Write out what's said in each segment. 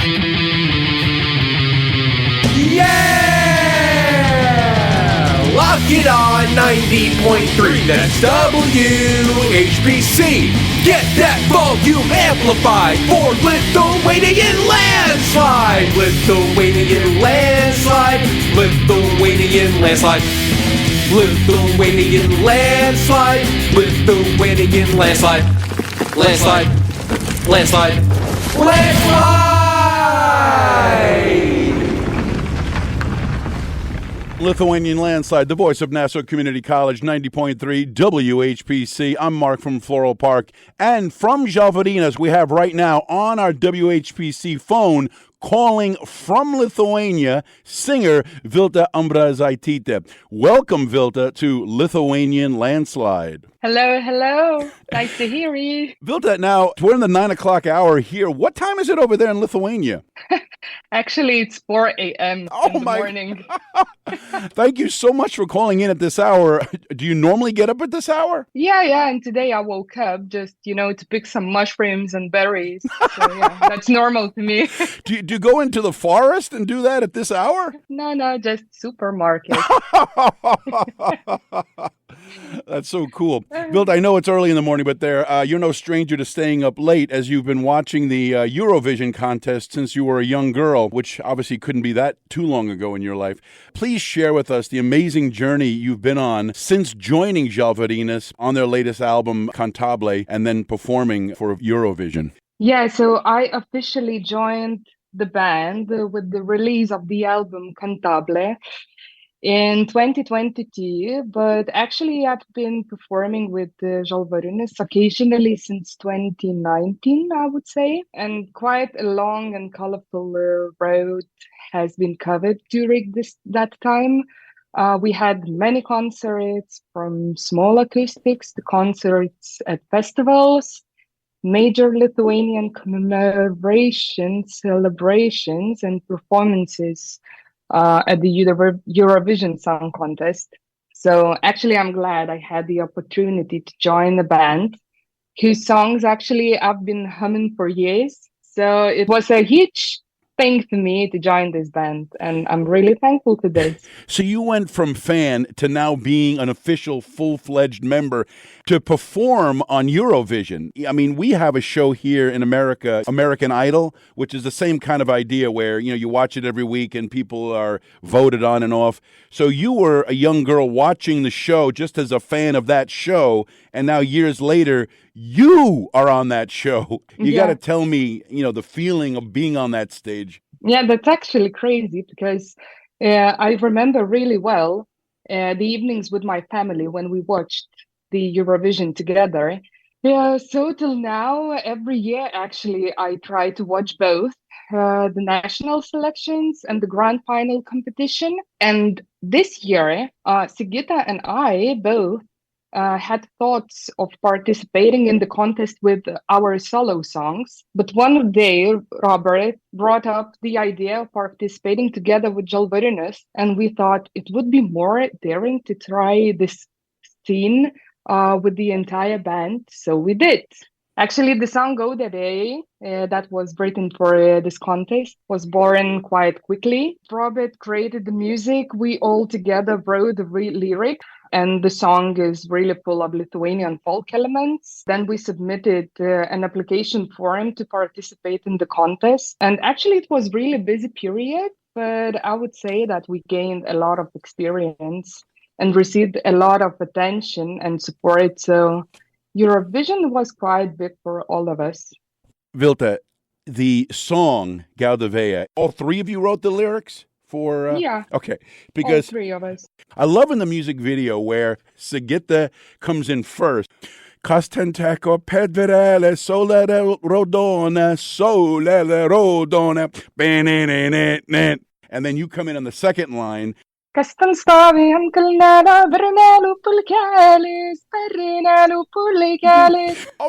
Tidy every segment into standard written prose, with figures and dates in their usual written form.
Yeah! Lock it on 90.3. That's WHPC. Get that volume amplified for Lithuanian landslide. Lithuanian landslide. Lithuanian landslide. Lithuanian landslide. Lithuanian landslide. Landslide. Landslide. Landslide! Lithuanian Landslide, the voice of Nassau Community College, 90.3 WHPC. I'm Mark from Floral Park. And from Žalvarinas, we have right now on our WHPC phone, calling from Lithuania, singer Vilte Ambrazaityte. Welcome, Vilte, to Lithuanian Landslide. Hello, hello. Nice to hear you. Vilte, now, we're in the 9 o'clock hour here. What time is it over there in Lithuania? Actually, it's 4 a.m. in the morning. Thank you so much for calling in at this hour. Do you normally get up at this hour? Yeah. And today I woke up just, to pick some mushrooms and berries. So, yeah, that's normal to me. Do you go into the forest and do that at this hour? No, just supermarket. That's so cool. Vilte, I know it's early in the morning, but you're no stranger to staying up late as you've been watching the Eurovision contest since you were a young girl, which obviously couldn't be that too long ago in your life. Please share with us the amazing journey you've been on since joining Žalvarinas on their latest album, Cantabile, and then performing for Eurovision. Yeah, so I officially joined the band with the release of the album Cantabile in 2022, but actually I've been performing with Žalvarinas occasionally since 2019, I would say, and quite a long and colorful road has been covered during that time. We had many concerts, from small acoustics to concerts at festivals, major Lithuanian commemorations, celebrations, and performances at the Eurovision Song Contest. So actually, I'm glad I had the opportunity to join a band whose songs actually I've been humming for years. So it was a huge thing for me to join this band, and I'm really thankful for this. So you went from fan to now being an official full-fledged member to perform on Eurovision. I mean, we have a show here in America, American Idol, which is the same kind of idea where, you watch it every week and people are voted on and off. So you were a young girl watching the show just as a fan of that show, and now years later, you are on that show. You got to tell me, the feeling of being on that stage. Yeah, that's actually crazy because I remember really well the evenings with my family when we watched the Eurovision together. Yeah, so till now, every year, actually, I try to watch both the national selections and the grand final competition. And this year, Sigita and I both had thoughts of participating in the contest with our solo songs. But one day, Robert brought up the idea of participating together with Žalvarinas, and we thought it would be more daring to try this scene with the entire band. So we did. Actually, the song Go Day that was written for this contest was born quite quickly. Robert created the music. We all together wrote the lyric, and the song is really full of Lithuanian folk elements. Then we submitted an application form to participate in the contest. And actually, it was really a busy period, but I would say that we gained a lot of experience and received a lot of attention and support. So Eurovision was quite big for all of us. Vilte, the song Gaudaveja, all three of you wrote the lyrics for? Yeah. Okay. Because all three of us. I love in the music video where Sigita comes in first. Kostenteko pedverele solere rodona, and then you come in on the second line. Oh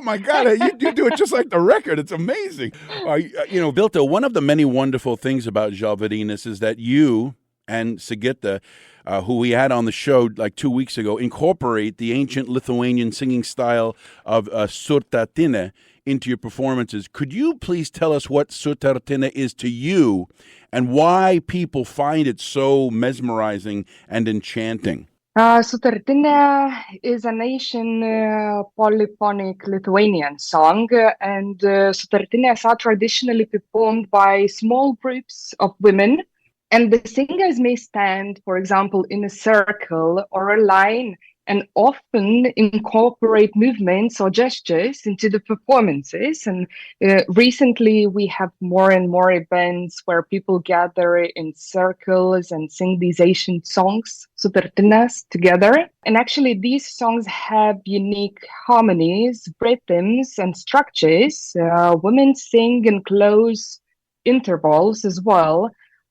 my God, you do it just like the record. It's amazing. Vilte, one of the many wonderful things about Žalvarinas is that you and Sigita, who we had on the show like 2 weeks ago, incorporate the ancient Lithuanian singing style of surtatine into your performances. Could you please tell us what sutartinė is to you and why people find it so mesmerizing and enchanting? Sutartinė is an ancient polyphonic Lithuanian song, and sutartinės are traditionally performed by small groups of women, and the singers may stand, for example, in a circle or a line, and often incorporate movements or gestures into the performances. And recently we have more and more events where people gather in circles and sing these ancient songs, sutartinės, together. And actually these songs have unique harmonies, rhythms, and structures. Women sing in close intervals as well.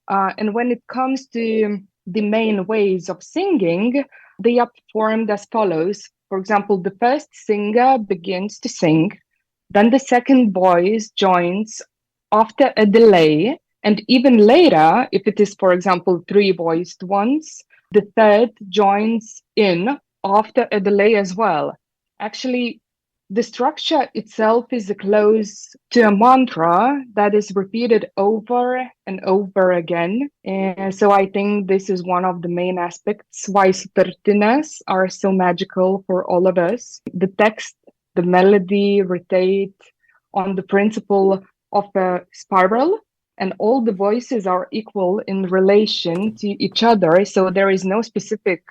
And when it comes to the main ways of singing, they are performed as follows. For example, the first singer begins to sing, then the second voice joins after a delay, and even later, if it is, for example, three-voiced ones, the third joins in after a delay as well. Actually, the structure itself is close to a mantra that is repeated over and over again. And so I think this is one of the main aspects why sutartinės are so magical for all of us. The text, the melody rotate on the principle of a spiral, and all the voices are equal in relation to each other. So there is no specific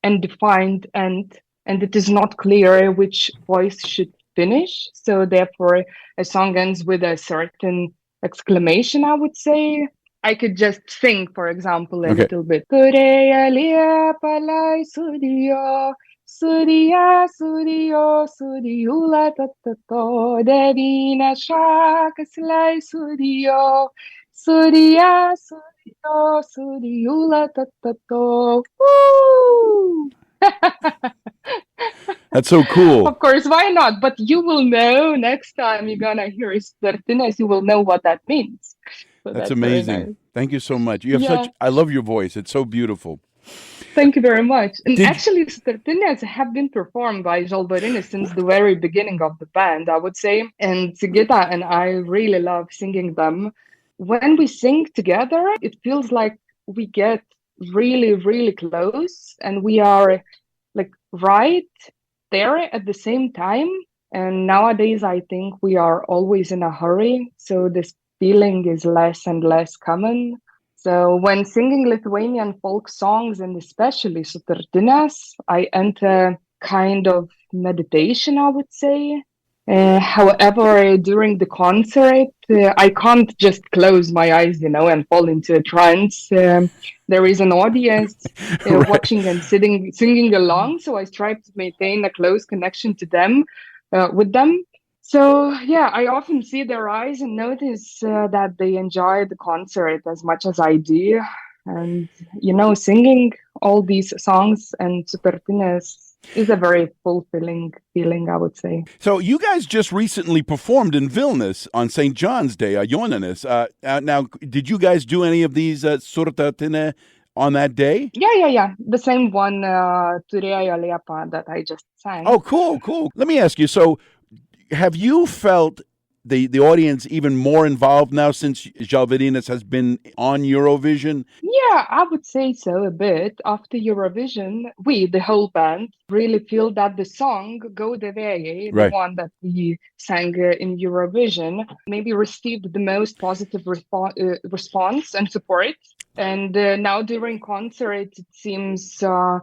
and defined end, and it is not clear which voice should finish. So therefore, a song ends with a certain exclamation, I would say. I could just sing, for example, a little bit. Turėja liepa lai sudijo, sudija, sudijo, sudijula tatato, devynias šakas lai sudijo, sudija, sudijo, sudijula tatato. Woo! That's so cool. Of course, why not? But you will know next time you're gonna hear sutartinės, you will know what that means. So that's amazing. Nice. Thank you so much. You have I love your voice. It's so beautiful. Thank you very much. And actually, sutartinės have been performed by Žalvarinius since the very beginning of the band, I would say. And Sigita and I really love singing them. When we sing together, it feels like we get really, really close, and we are like right there at the same time. And nowadays, I think we are always in a hurry. So this feeling is less and less common. So when singing Lithuanian folk songs, and especially sutartinės, I enter kind of meditation, I would say. However, during the concert, I can't just close my eyes, and fall into a trance. There is an audience watching and singing along, so I strive to maintain a close connection to them, with them. So yeah, I often see their eyes and notice that they enjoy the concert as much as I do. And singing all these songs and sutartinės is a very fulfilling feeling, I would say. So you guys just recently performed in Vilnius on St. John's Day, Joninės. Now, did you guys do any of these sutartinė on that day? Yeah. The same one, Turėja liepa, that I just sang. Oh, cool. Let me ask you, so have you felt the audience even more involved now since Žalvarinius has been on Eurovision? Yeah, I would say so a bit. After Eurovision, we, the whole band, really feel that the song Go the Vėjai, the one that we sang in Eurovision, maybe received the most positive response and support. And now during concerts, it seems to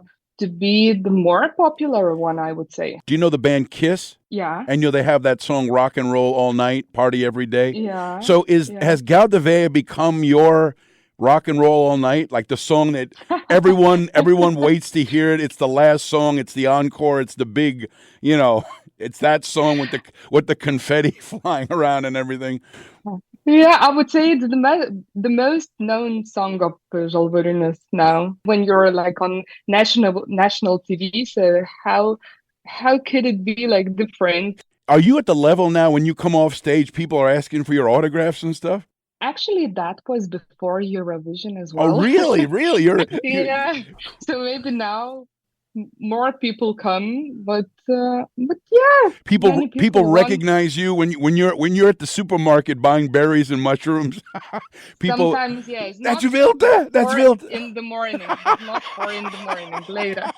be the more popular one, I would say. Do you know the band Kiss? Yeah. And they have that song Rock and Roll All Night, Party Every Day? Yeah. So has Go the Vėjai become your Rock and Roll All Night, like the song that everyone waits to hear it? It's the last song, it's the encore, it's the big, it's that song with the confetti flying around and everything. Yeah, I would say it's the most known song of Žalvarinius now. When you're like on national TV, so how could it be like different? Are you at the level now when you come off stage, people are asking for your autographs and stuff? Actually, that was before Eurovision as well. Oh, really? Yeah. So maybe now more people come, but yeah, People many people people want. recognize you when you're at the supermarket buying berries and mushrooms. People, Sometimes, yes, that's not Vilte. That's 4 Vilte. in the morning, but not 4 in the morning later.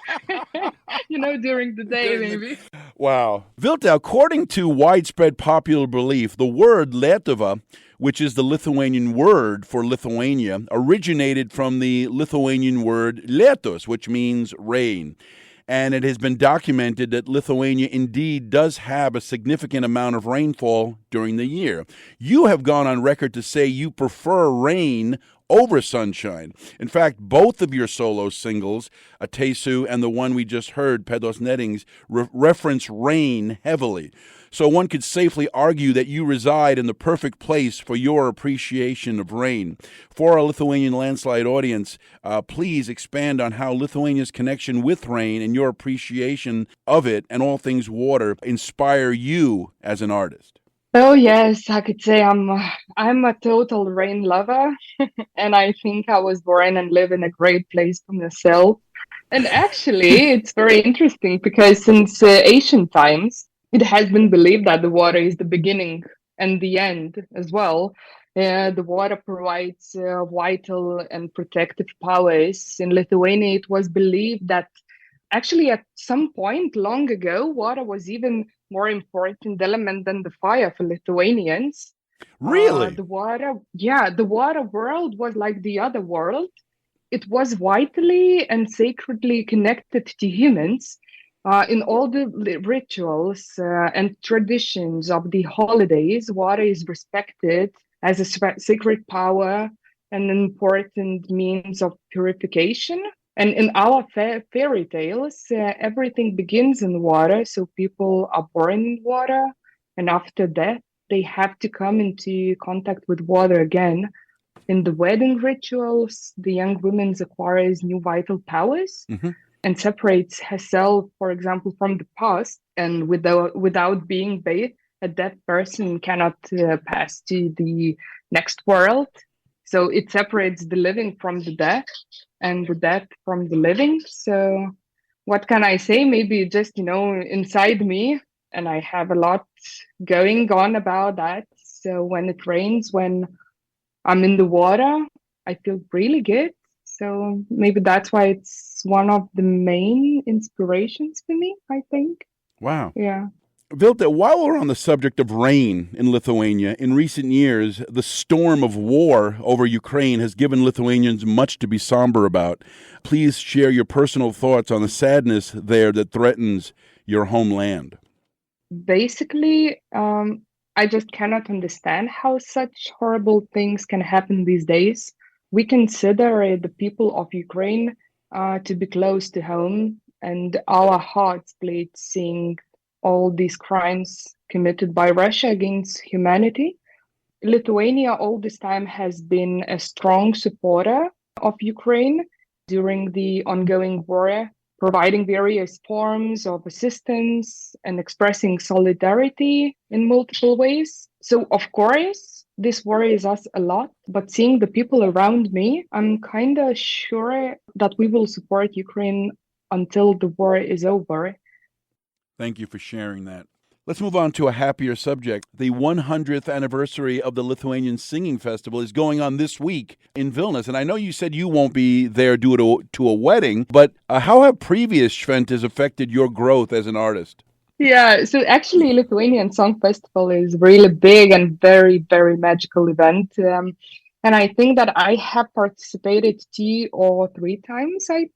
During the day, During the maybe. Wow. Vilte, according to widespread popular belief, the word Lietuva, which is the Lithuanian word for Lithuania, originated from the Lithuanian word lietus, which means rain. And it has been documented that Lithuania indeed does have a significant amount of rainfall during the year. You have gone on record to say you prefer rain over sunshine. In fact, both of your solo singles, Atesu and the one we just heard, Pedos Nettings, reference rain heavily. So one could safely argue that you reside in the perfect place for your appreciation of rain. For our Lithuanian landslide audience, please expand on how Lithuania's connection with rain and your appreciation of it and all things water inspire you as an artist. Oh yes, I could say I'm a total rain lover, and I think I was born and live in a great place for myself. And actually, it's very interesting because since ancient times, it has been believed that the water is the beginning and the end as well. The water provides vital and protective powers. In Lithuania, it was believed that actually at some point long ago, water was even more important element than the fire for Lithuanians. Really? The water world was like the other world. It was vitally and sacredly connected to humans. In all the rituals and traditions of the holidays, water is respected as a sacred power and an important means of purification. And in our fairy tales, everything begins in water. So people are born in water, and after death, they have to come into contact with water again. In the wedding rituals, the young woman acquires new vital powers Mm-hmm. and separates herself, for example, from the past. And without being bathed, a dead person cannot pass to the next world. So it separates the living from the dead and the dead from the living. So what can I say? Maybe just, inside me, and I have a lot going on about that. So when it rains, when I'm in the water, I feel really good. So maybe that's why it's one of the main inspirations for me, I think. Wow. Yeah. Vilte, while we're on the subject of rain in Lithuania, in recent years, the storm of war over Ukraine has given Lithuanians much to be somber about. Please share your personal thoughts on the sadness there that threatens your homeland. Basically, I just cannot understand how such horrible things can happen these days. We consider the people of Ukraine to be close to home, and our hearts bleed seeing all these crimes committed by Russia against humanity. Lithuania all this time has been a strong supporter of Ukraine during the ongoing war, providing various forms of assistance and expressing solidarity in multiple ways. So, of course, this worries us a lot, but seeing the people around me, I'm kind of sure that we will support Ukraine until the war is over. Thank you for sharing that. Let's move on to a happier subject. The 100th anniversary of the Lithuanian Singing Festival is going on this week in Vilnius. And I know you said you won't be there due to a wedding, but how have previous Shventes affected your growth as an artist? Yeah, so actually, Lithuanian Song Festival is really big and very, very magical event. And I think that I have participated 2 or 3 times, I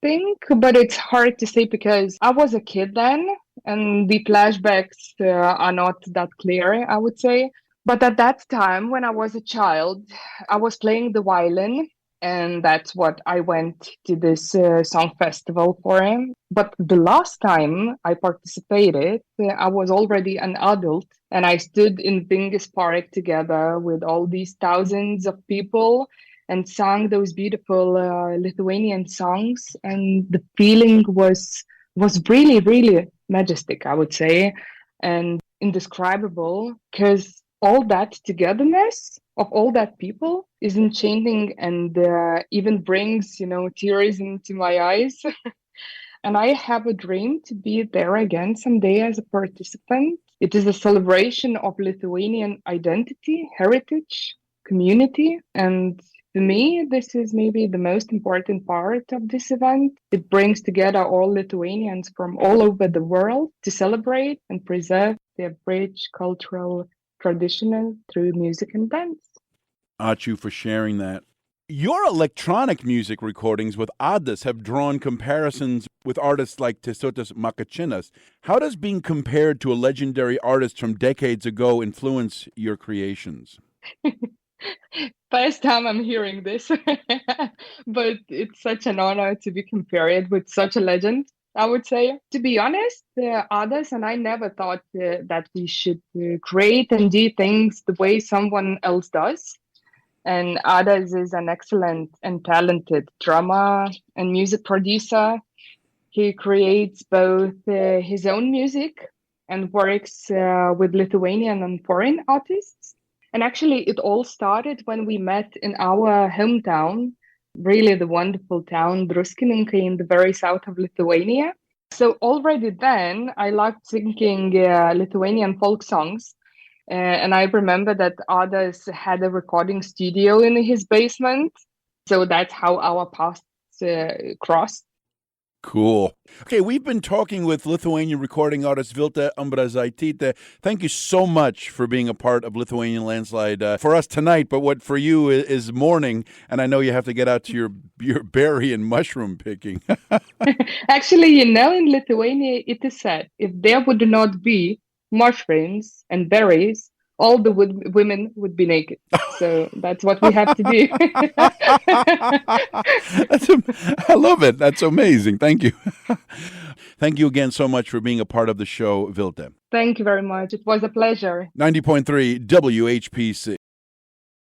think, but it's hard to say because I was a kid then, and the flashbacks are not that clear, I would say. But at that time, when I was a child, I was playing the violin, and that's what I went to this song festival for. But the last time I participated, I was already an adult, and I stood in Vingis Park together with all these thousands of people and sang those beautiful Lithuanian songs, and the feeling was really, really majestic, I would say, and indescribable because all that togetherness of all that people is enchanting and even brings tears into my eyes. and I have a dream to be there again someday as a participant. It is a celebration of Lithuanian identity, heritage, community, and for me, this is maybe the most important part of this event. It brings together all Lithuanians from all over the world to celebrate and preserve their rich cultural tradition through music and dance. Ačiū for sharing that. Your electronic music recordings with Adas have drawn comparisons with artists like Tesotas Makačinas. How does being compared to a legendary artist from decades ago influence your creations? First time I'm hearing this, but it's such an honor to be compared with such a legend, I would say. To be honest, others and I never thought that we should create and do things the way someone else does. And others is an excellent and talented drummer and music producer. He creates both his own music and works with Lithuanian and foreign artists. And actually, it all started when we met in our hometown, really the wonderful town, Druskininkai, in the very south of Lithuania. So already then, I liked singing Lithuanian folk songs. And I remember that others had a recording studio in his basement. So that's how our paths crossed. Cool. Okay, we've been talking with Lithuanian recording artist Vilte Ambrazaityte. Thank you so much for being a part of Lithuanian Landslide for us tonight, but what for you is morning, and I know you have to get out to your berry and mushroom picking. Actually, in Lithuania, it is said, if there would not be mushrooms and berries, all the women would be naked. So that's what we have to do. I love it. That's amazing. Thank you. Thank you again so much for being a part of the show, Vilte. Thank you very much. It was a pleasure. 90.3 WHPC.